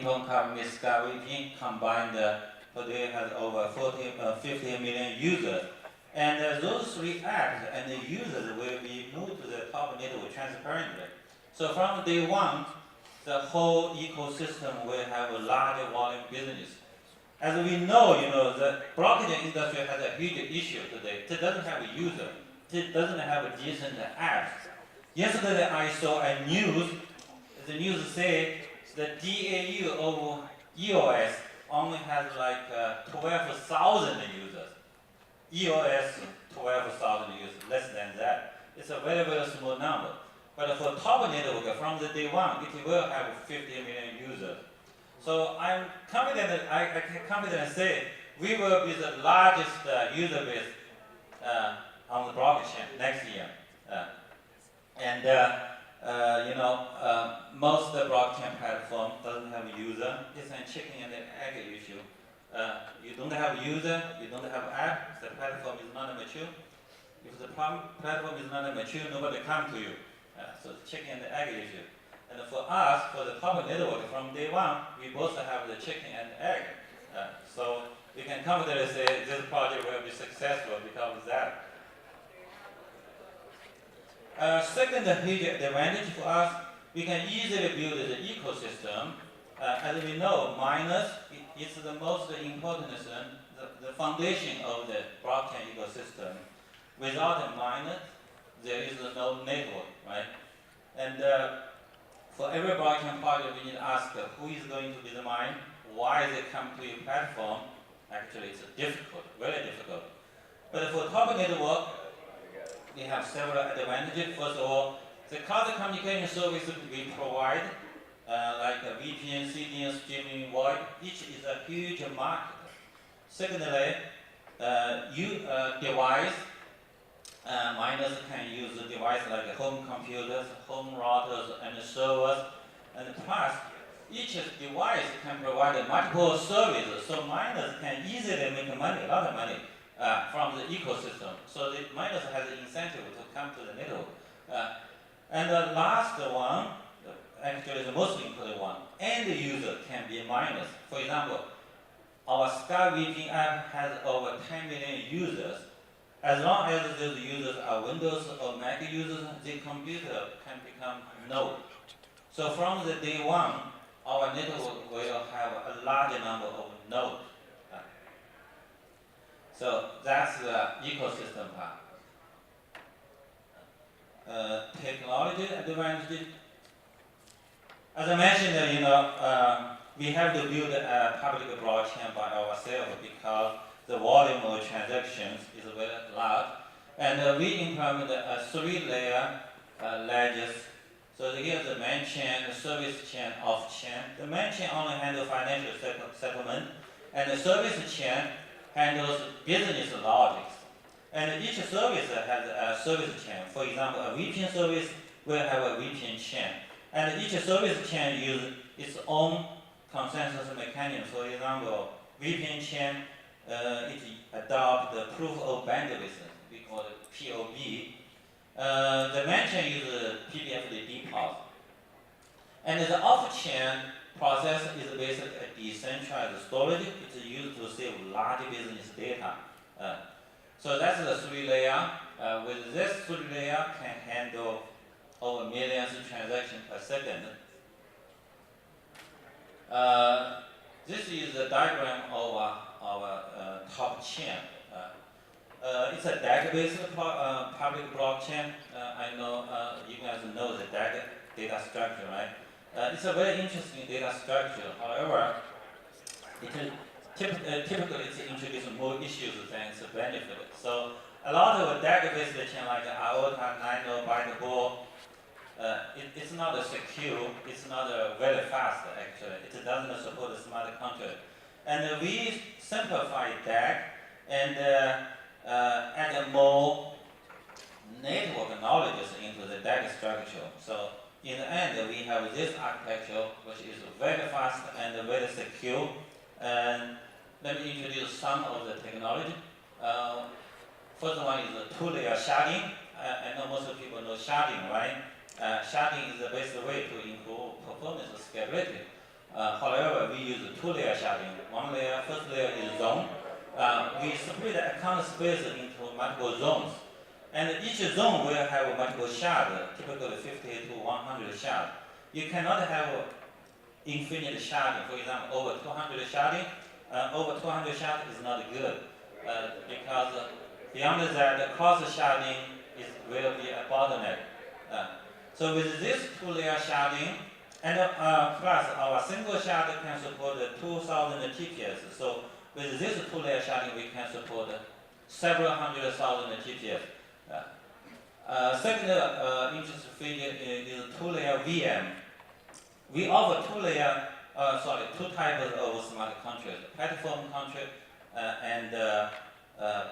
ping-pong card with SkyVPN combined today has over 50 million users. And those three apps and the users will be moved to the top network transparently. So from day one, the whole ecosystem will have a large volume business. As we know, the blockchain industry has a huge issue today. It doesn't have a user. It doesn't have a decent apps. Yesterday I saw a news. The news said the DAU of EOS only has like 12,000 users. EOS 12,000 users, less than that. It's a very, very small number. But for top network, from the day one, it will have 50 million users. So I'm confident, I can confidently say we will be the largest user base on the blockchain next year. Most blockchain platform doesn't have a user. It's a chicken and egg issue. You don't have a user, you don't have an app, the platform is not mature. If the platform is not mature, nobody comes to you. So it's chicken and egg issue. And for us, for the top network, from day one, we both have the chicken and egg. So we can confidently say this project will be successful because of that. Second huge advantage for us, we can easily build the ecosystem. As we know, miners is the most important thing, the foundation of the blockchain ecosystem. Without a miner, there is no network, right? And for every blockchain project, we need to ask who is going to be the mine, why they come to your platform. Actually, it's difficult, very difficult. But for top network, we have several advantages. First of all, the cloud communication services we provide, like VPN, CDN, streaming, voice, each is a huge market. Secondly, device, miners can use a device like home computers, home routers, and servers. And plus, each device can provide multiple services, so miners can easily make money, a lot of money, from the ecosystem. So the miners have the incentive to come to the network. And the last one, actually the most important one, end user can be miners. For example, our SkyVPN app has over 10 million users. As long as those users are Windows or Mac users, the computer can become node. So from the day one, our network will have a large number of nodes. So that's the ecosystem part. Technology advantage. As I mentioned, we have to build a public blockchain by ourselves because the volume of transactions is very large. And we implement a three-layer ledgers. So here's the main chain, the service chain, off-chain. The main chain only handles financial settlement, and the service chain handles business logics. And each service has a service chain. For example, a VPN service will have a VPN chain. And each service chain uses its own consensus mechanism. For example, VPN chain, it adopts the proof of bandwidth, we call it POB. The main chain uses PBFT-DPoS. And the off-chain process is basically a decentralized storage. It's used to save large business data. So that's the three-layer. With this three-layer can handle over millions of transactions per second. This is the diagram of our top chain. It's a DAG-based public blockchain. I know you guys know the DAG data structure, right? It's a very interesting data structure. However, typically it introduces more issues than its benefit. So a lot of DAG-based chain like IOTA, Nano, Byteball, it's not secure. It's not very fast actually. It doesn't support the smart contract. And we simplify DAG and add more network knowledge into the DAG structure. So in the end, we have this architecture which is very fast and very secure. And let me introduce some of the technology. First one is the two-layer sharding. I know most of people know sharding, right? Sharding is the best way to improve performance scalability. However, we use two-layer sharding. One layer, first layer is zone. We split the account space into multiple zones. And each zone will have multiple shards, typically 50 to 100 shards. You cannot have infinite sharding. For example, over 200 sharding, over 200 shards is not good because beyond that, the cross sharding will be a bottleneck. So with this two-layer sharding, and plus our single shard can support 2,000 TPS. So with this two-layer sharding, we can support several hundred thousand TPS. Second interesting feature is two-layer VM. We offer two types of smart contract: platform contract and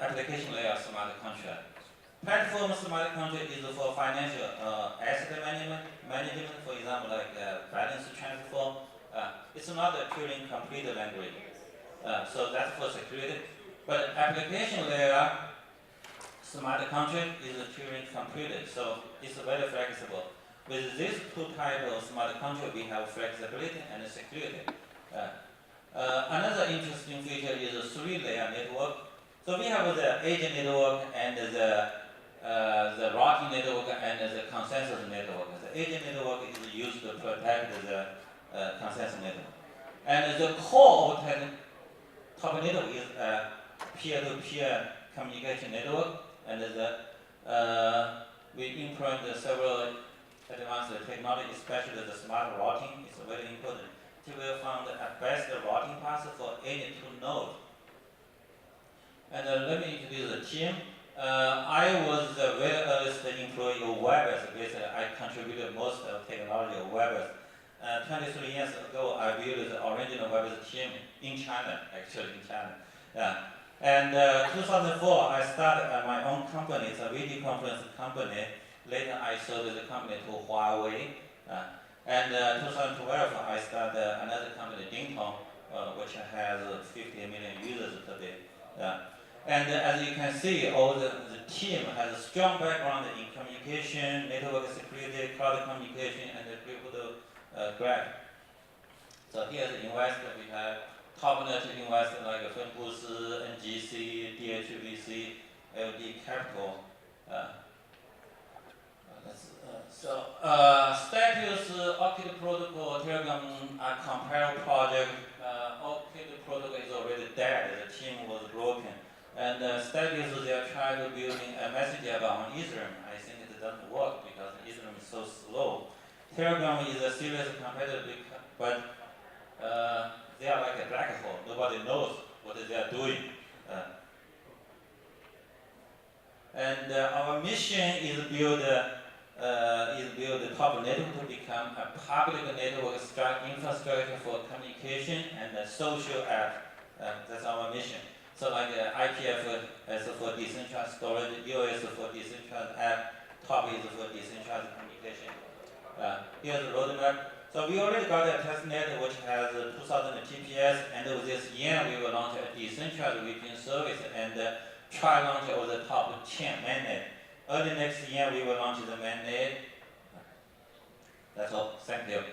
application layer smart contract. Platform smart contract is for financial asset management, for example, like balance transfer. It's not a Turing complete language, so that's for security. But application layer smart contract is Turing completed, so it's very flexible. With these two types of smart contract, we have flexibility and security. Another interesting feature is a three-layer network. So we have the agent network and the routing network and the consensus network. The agent network is used to protect the consensus network. And the core of top network is a peer-to-peer communication network. And we implement several advanced technology, especially the smart routing. It's very important. We found the best routing path for any two nodes. And let me introduce the team. I was the very earliest employee of WebEx. Basically, I contributed most of technology of WebEx. 23 years ago, I built the original WebEx team in China, actually in China. And 2004, I started my own company. It's a video conference company. Later, I sold the company to Huawei. And 2012, I started another company, Dingtong, which has 50 million users today. And as you can see, all the team has a strong background in communication, network security, cloud communication, and cryptography. So here's the investor. We have top-notch investors like Fenbus, NGC, DHVC, LD Capital. Status Octet Protocol Telegram compare project. Octet Protocol is already dead. The team was broken. And status, they are trying to building a message about Ethereum. I think it doesn't work because Ethereum is so slow. Telegram is a serious competitor, but they are like a black hole. Nobody knows what they are doing. And our mission is build the top network to become a public network infrastructure for communication and social app. That's our mission. So like IPF is for decentralized storage, EOS for decentralized app, top is for decentralized communication. Here's the roadmap. So we already got a testnet which has 2,000 TPS, and this year we will launch a decentralized VPN service and try launch of the top 10 mainnet. Early next year we will launch the mainnet. That's all. Thank you.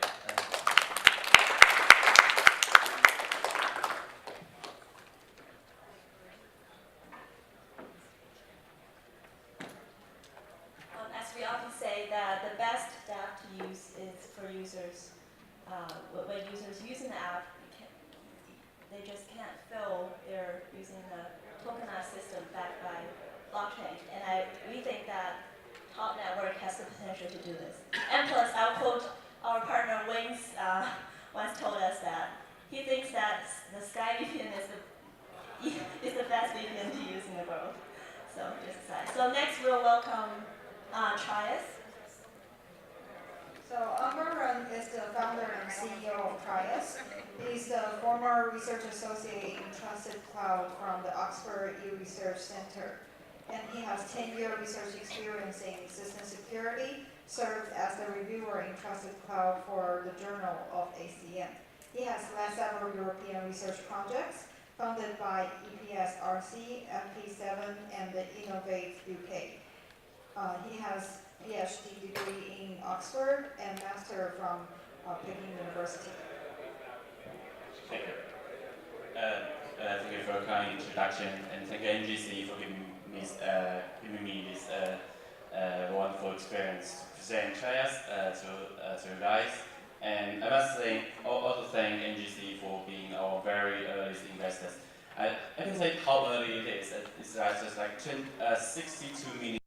As we often say, that the best app to use is for users. When users using the app, they just can't feel they're using the tokenized system backed by blockchain. And we think that Top Network has the potential to do this. And plus, I'll quote our partner Wings once told us that he thinks that the Sky VPN is the best VPN to use in the world. So just aside. So next we'll welcome Trias. So Amar is the founder and CEO of Trias. He's the former research associate in Trusted Cloud from the Oxford E-Research Center. And he has 10-year research experience in system security, served as the reviewer in Trusted Cloud for the Journal of ACM. He has led several European research projects funded by EPS-RC, FP7, and the Innovate UK. He has PhD degree in Oxford and master from Peking University. introduction, and thank NGC for giving me this wonderful experience to present trials to you guys. And I must say, also thank NGC for being our very early investors. I can say how early it is. It's just like 62 million.